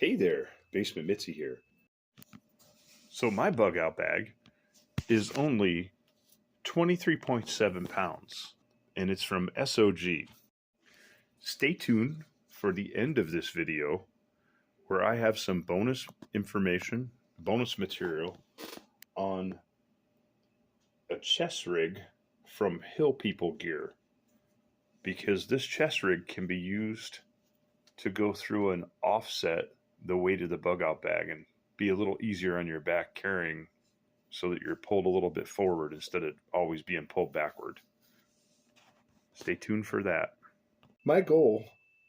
Hey there, Basement Mitzi here. So my bug out bag is only 23.7 pounds, and it's from SOG. Stay tuned for the end of this video where I have some bonus information, bonus material on a chest rig from Hill People Gear, because this chest rig can be used to go through and offset the weight of the bug out bag and be a little easier on your back carrying, so that you're pulled a little bit forward instead of always being pulled backward. Stay tuned for that. My goal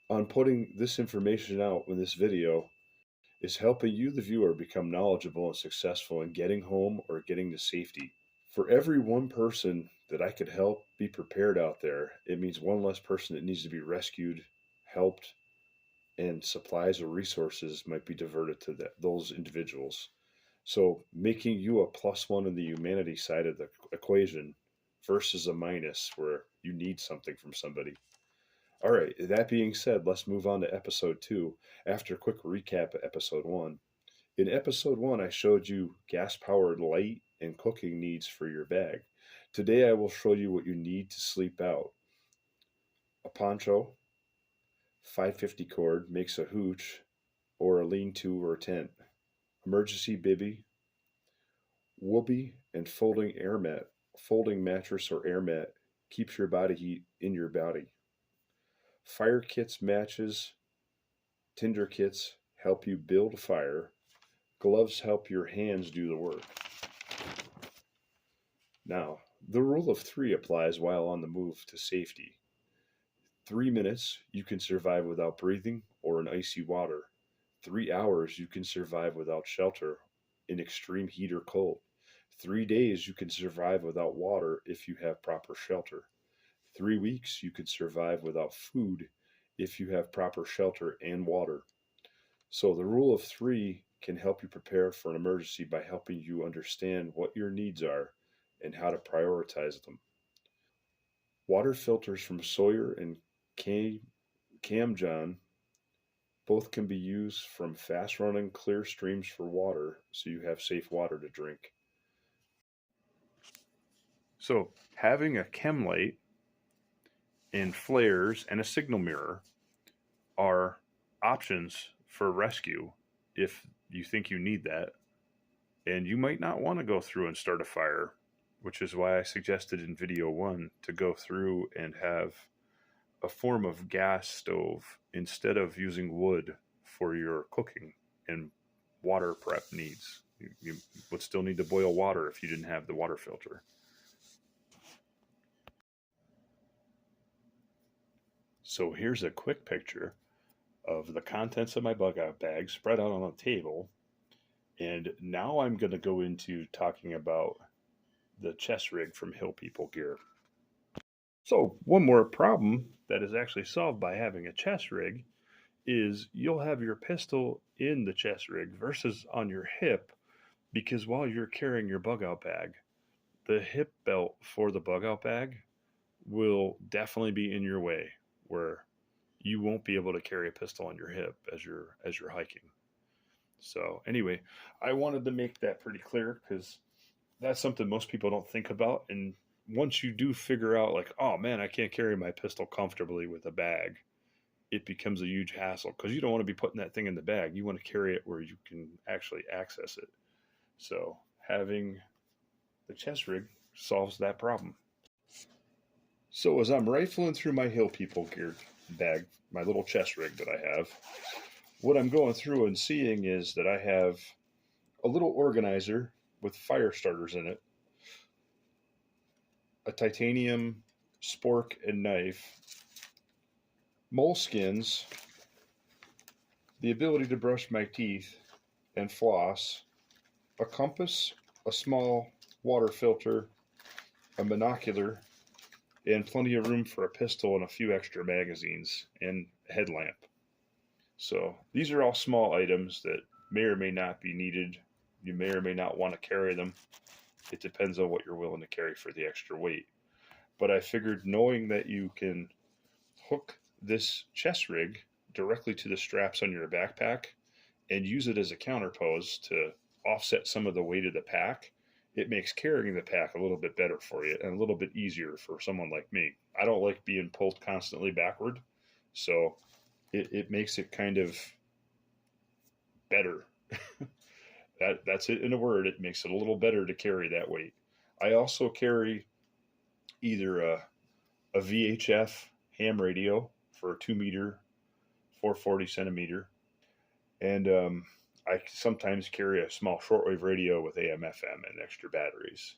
on putting this information out in this video is helping you, the viewer, become knowledgeable and successful in getting home or getting to safety. For every one person that I could help be prepared out there, it means one less person that needs to be rescued, helped, and supplies or resources might be diverted to those individuals. So making you a +1 in the humanity side of the equation versus a minus where you need something from somebody. All right, that being said, let's move on to episode 2 after a quick recap of episode 1. In episode 1, I showed you gas-powered light and cooking needs for your bag. Today, I will show you what you need to sleep out. A poncho, 550 cord makes a hooch or a lean-to or a tent. Emergency bivy, whoopee, and folding mattress or air mat keeps your body heat in your body. Fire kits, matches, tinder kits help you build a fire. Gloves help your hands do the work. Now, the rule of 3 applies while on the move to safety. 3 minutes, you can survive without breathing or in icy water. 3 hours, you can survive without shelter in extreme heat or cold. 3 days, you can survive without water if you have proper shelter. 3 weeks, you could survive without food if you have proper shelter and water. So the rule of 3 can help you prepare for an emergency by helping you understand what your needs are and how to prioritize them. Water filters from Sawyer and Camjohn both can be used from fast-running clear streams for water, so you have safe water to drink. So having a chem light and flares and a signal mirror are options for rescue if you think you need that. And you might not want to go through and start a fire, which is why I suggested in video 1 to go through and have a form of gas stove instead of using wood for your cooking and water prep needs. You would still need to boil water if you didn't have the water filter. So here's a quick picture of the contents of my bug out bag spread out on a table. And now I'm going to go into talking about the chest rig from Hill People Gear. So one more problem that is actually solved by having a chest rig is you'll have your pistol in the chest rig versus on your hip, because while you're carrying your bug out bag, the hip belt for the bug out bag will definitely be in your way, where you won't be able to carry a pistol on your hip as you're hiking. So anyway, I wanted to make that pretty clear because that's something most people don't think about. And once you do figure out, like, oh man, I can't carry my pistol comfortably with a bag, it becomes a huge hassle because you don't want to be putting that thing in the bag. You want to carry it where you can actually access it. So having the chest rig solves that problem. So as I'm rifling through my Hill People Gear bag, my little chest rig that I have, what I'm going through and seeing is that I have a little organizer with fire starters in it, a titanium spork and knife, moleskins, the ability to brush my teeth and floss, a compass, a small water filter, a binocular, and plenty of room for a pistol and a few extra magazines and a headlamp. So these are all small items that may or may not be needed. You may or may not want to carry them. It depends on what you're willing to carry for the extra weight. But I figured, knowing that you can hook this chest rig directly to the straps on your backpack and use it as a counterpose to offset some of the weight of the pack, it makes carrying the pack a little bit better for you and a little bit easier for someone like me. I don't like being pulled constantly backward, so it makes it kind of better. That's it in a word. It makes it a little better to carry that weight. I also carry either a VHF ham radio for a 2 meter, 440 centimeter, and I sometimes carry a small shortwave radio with AM/FM and extra batteries.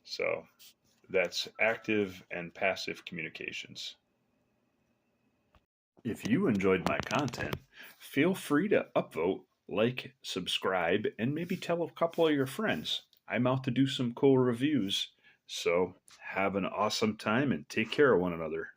So that's active and passive communications. If you enjoyed my content, feel free to upvote, like, subscribe, and maybe tell a couple of your friends. I'm out to do some cool reviews. So have an awesome time and take care of one another.